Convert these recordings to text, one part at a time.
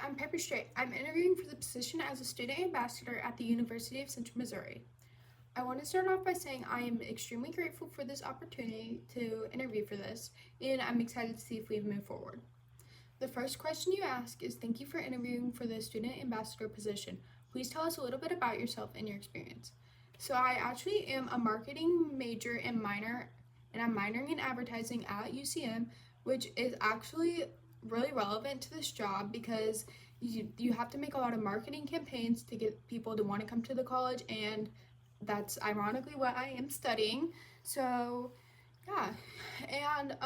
I'm Pepper Strait. I'm interviewing for the position as a student ambassador at the University of Central Missouri. I want to start off by saying I am extremely grateful for this opportunity to interview for this, and I'm excited to see if we move forward. The first question you ask is, thank you for interviewing for the student ambassador position. Please tell us a little bit about yourself and your experience. So I actually am a marketing major and minor, and I'm minoring in advertising at UCM, which is actually really relevant to this job because you have to make a lot of marketing campaigns to get people to want to come to the college, and that's ironically what I am studying. So yeah, and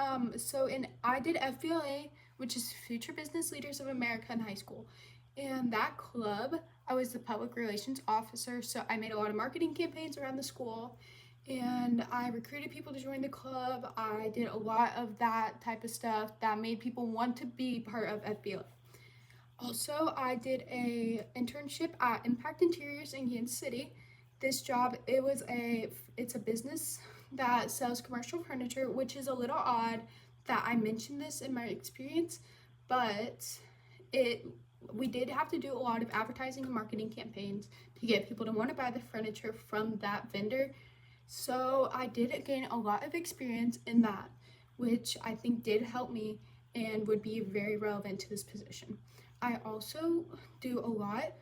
I did FBLA, which is Future Business Leaders of America in high school. And that club, I was the public relations officer, so I made a lot of marketing campaigns around the school, and I recruited people to join the club. I did a lot of that type of stuff that made people want to be part of FBLA. Also, I did a internship at Impact Interiors in Kansas City. This job, it's a business that sells commercial furniture, which is a little odd that I mentioned this in my experience, but we did have to do a lot of advertising and marketing campaigns to get people to want to buy the furniture from that vendor. So I did gain a lot of experience in that, which I think did help me and would be very relevant to this position. I also do a lot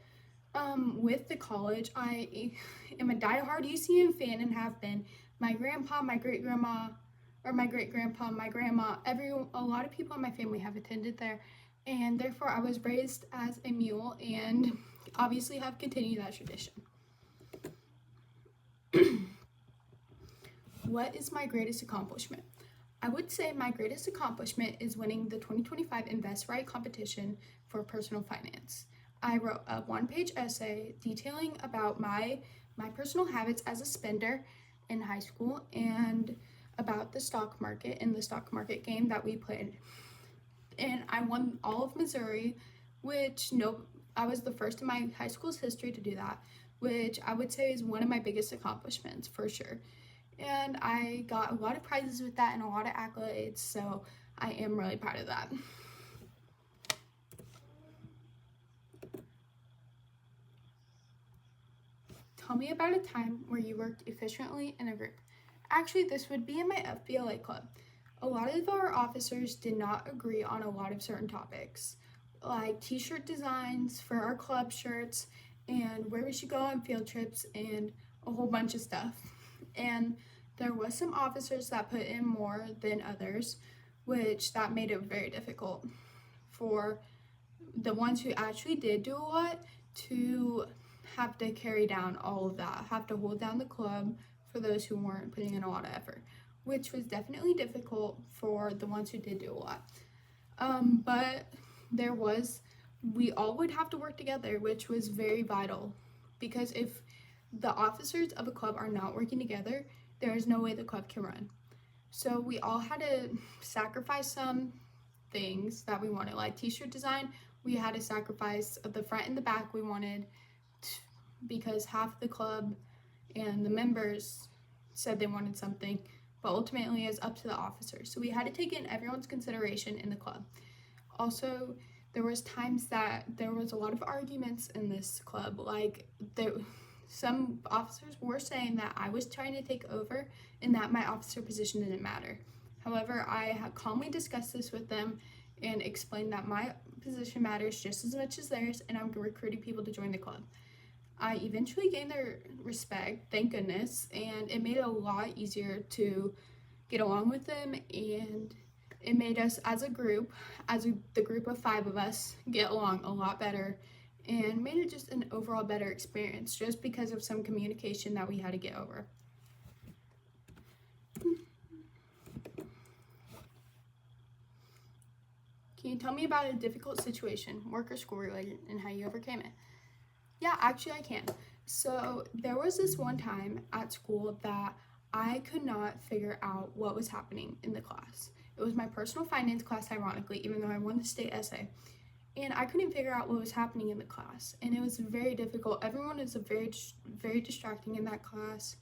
with the college. I am a diehard UCM fan and have been. My grandpa, my great grandma, or my great grandpa, my grandma, a lot of people in my family have attended there, and therefore I was raised as a mule and obviously have continued that tradition. What is my greatest accomplishment? I would say my greatest accomplishment is winning the 2025 Invest Right competition for personal finance. I wrote a one-page essay detailing about my personal habits as a spender in high school and about the stock market and the stock market game that we played. And I won all of Missouri, I was the first in my high school's history to do that, which I would say is one of my biggest accomplishments for sure. And I got a lot of prizes with that and a lot of accolades, so I am really proud of that. Tell me about a time where you worked efficiently in a group. Actually, this would be in my FBLA club. A lot of our officers did not agree on a lot of certain topics, like t-shirt designs for our club shirts and where we should go on field trips and a whole bunch of stuff. And there was some officers that put in more than others, which that made it very difficult for the ones who actually did do a lot to have to carry down all of that, have to hold down the club for those who weren't putting in a lot of effort, which was definitely difficult for the ones who did do a lot. But we all would have to work together, which was very vital, because if the officers of a club are not working together, there is no way the club can run. So we all had to sacrifice some things that we wanted, like t-shirt design. We had to sacrifice the front and the back we wanted because half the club and the members said they wanted something, but ultimately it's up to the officers. So we had to take in everyone's consideration in the club. Also, there was times that there was a lot of arguments in this club, some officers were saying that I was trying to take over and that my officer position didn't matter. However, I had calmly discussed this with them and explained that my position matters just as much as theirs, and I'm recruiting people to join the club. I eventually gained their respect, thank goodness, and it made it a lot easier to get along with them, and it made us as a group, the group of 5 of us, get along a lot better and made it just an overall better experience just because of some communication that we had to get over. Can you tell me about a difficult situation, work or school related, and how you overcame it? Yeah, actually I can. So there was this one time at school that I could not figure out what was happening in the class. It was my personal finance class, ironically, even though I won the state essay. And I couldn't figure out what was happening in the class, and it was very difficult. Everyone is very distracting in that class,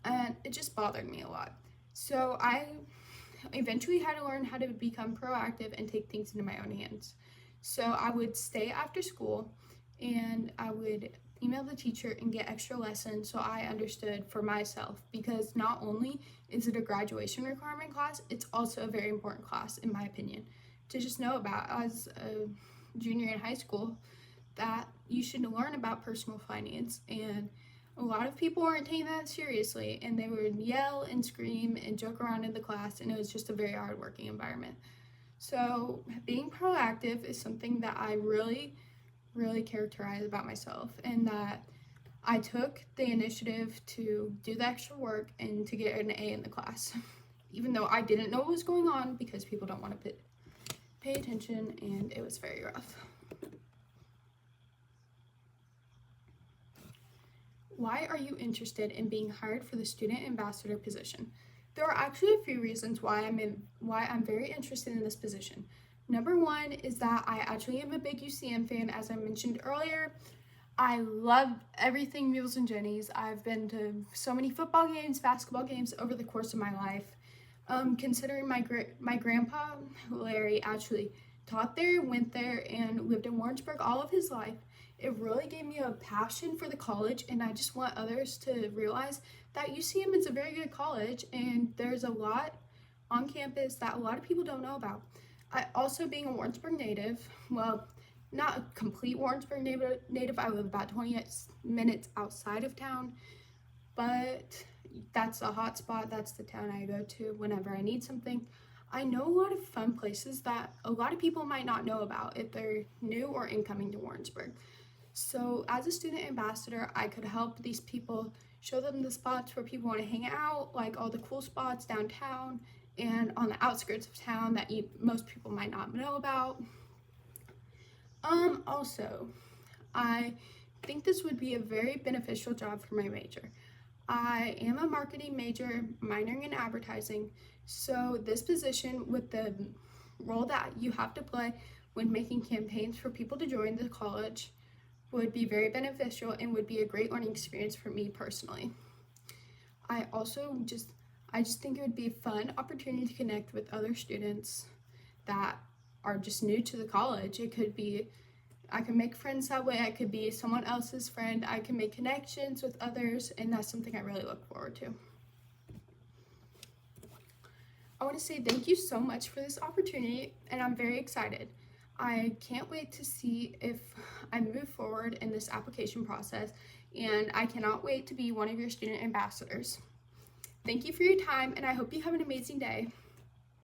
and it just bothered me a lot. So I eventually had to learn how to become proactive and take things into my own hands. So I would stay after school and I would email the teacher and get extra lessons so I understood for myself, because not only is it a graduation requirement class, it's also a very important class in my opinion to just know about as a junior in high school, that you should learn about personal finance. And a lot of people weren't taking that seriously and they would yell and scream and joke around in the class, and it was just a very hard working environment. So being proactive is something that I really characterize about myself, and that I took the initiative to do the extra work and to get an A in the class, even though I didn't know what was going on because people don't want to pay attention, and it was very rough. Why are you interested in being hired for the student ambassador position? There are actually a few reasons why I'm very interested in this position. Number one is that I actually am a big UCM fan, as I mentioned earlier. I love everything Mules and Jennies. I've been to so many football games, basketball games over the course of my life. Considering my grandpa, Larry, actually taught there, went there, and lived in Warrensburg all of his life, it really gave me a passion for the college, and I just want others to realize that UCM is a very good college, and there's a lot on campus that a lot of people don't know about. I also, being a Warrensburg native, well, not a complete Warrensburg native, I live about 20 minutes outside of town, but that's a hot spot. That's the town I go to whenever I need something. I know a lot of fun places that a lot of people might not know about if they're new or incoming to Warrensburg. So as a student ambassador, I could help these people, show them the spots where people want to hang out, like all the cool spots downtown and on the outskirts of town that most people might not know about. Also, I think this would be a very beneficial job for my major. I am a marketing major, minoring in advertising, so this position, with the role that you have to play when making campaigns for people to join the college, would be very beneficial and would be a great learning experience for me personally. I just think it would be a fun opportunity to connect with other students that are just new to the college. I can make friends that way. I could be someone else's friend. I can make connections with others, and that's something I really look forward to. I want to say thank you so much for this opportunity, and I'm very excited. I can't wait to see if I move forward in this application process, and I cannot wait to be one of your student ambassadors. Thank you for your time, and I hope you have an amazing day.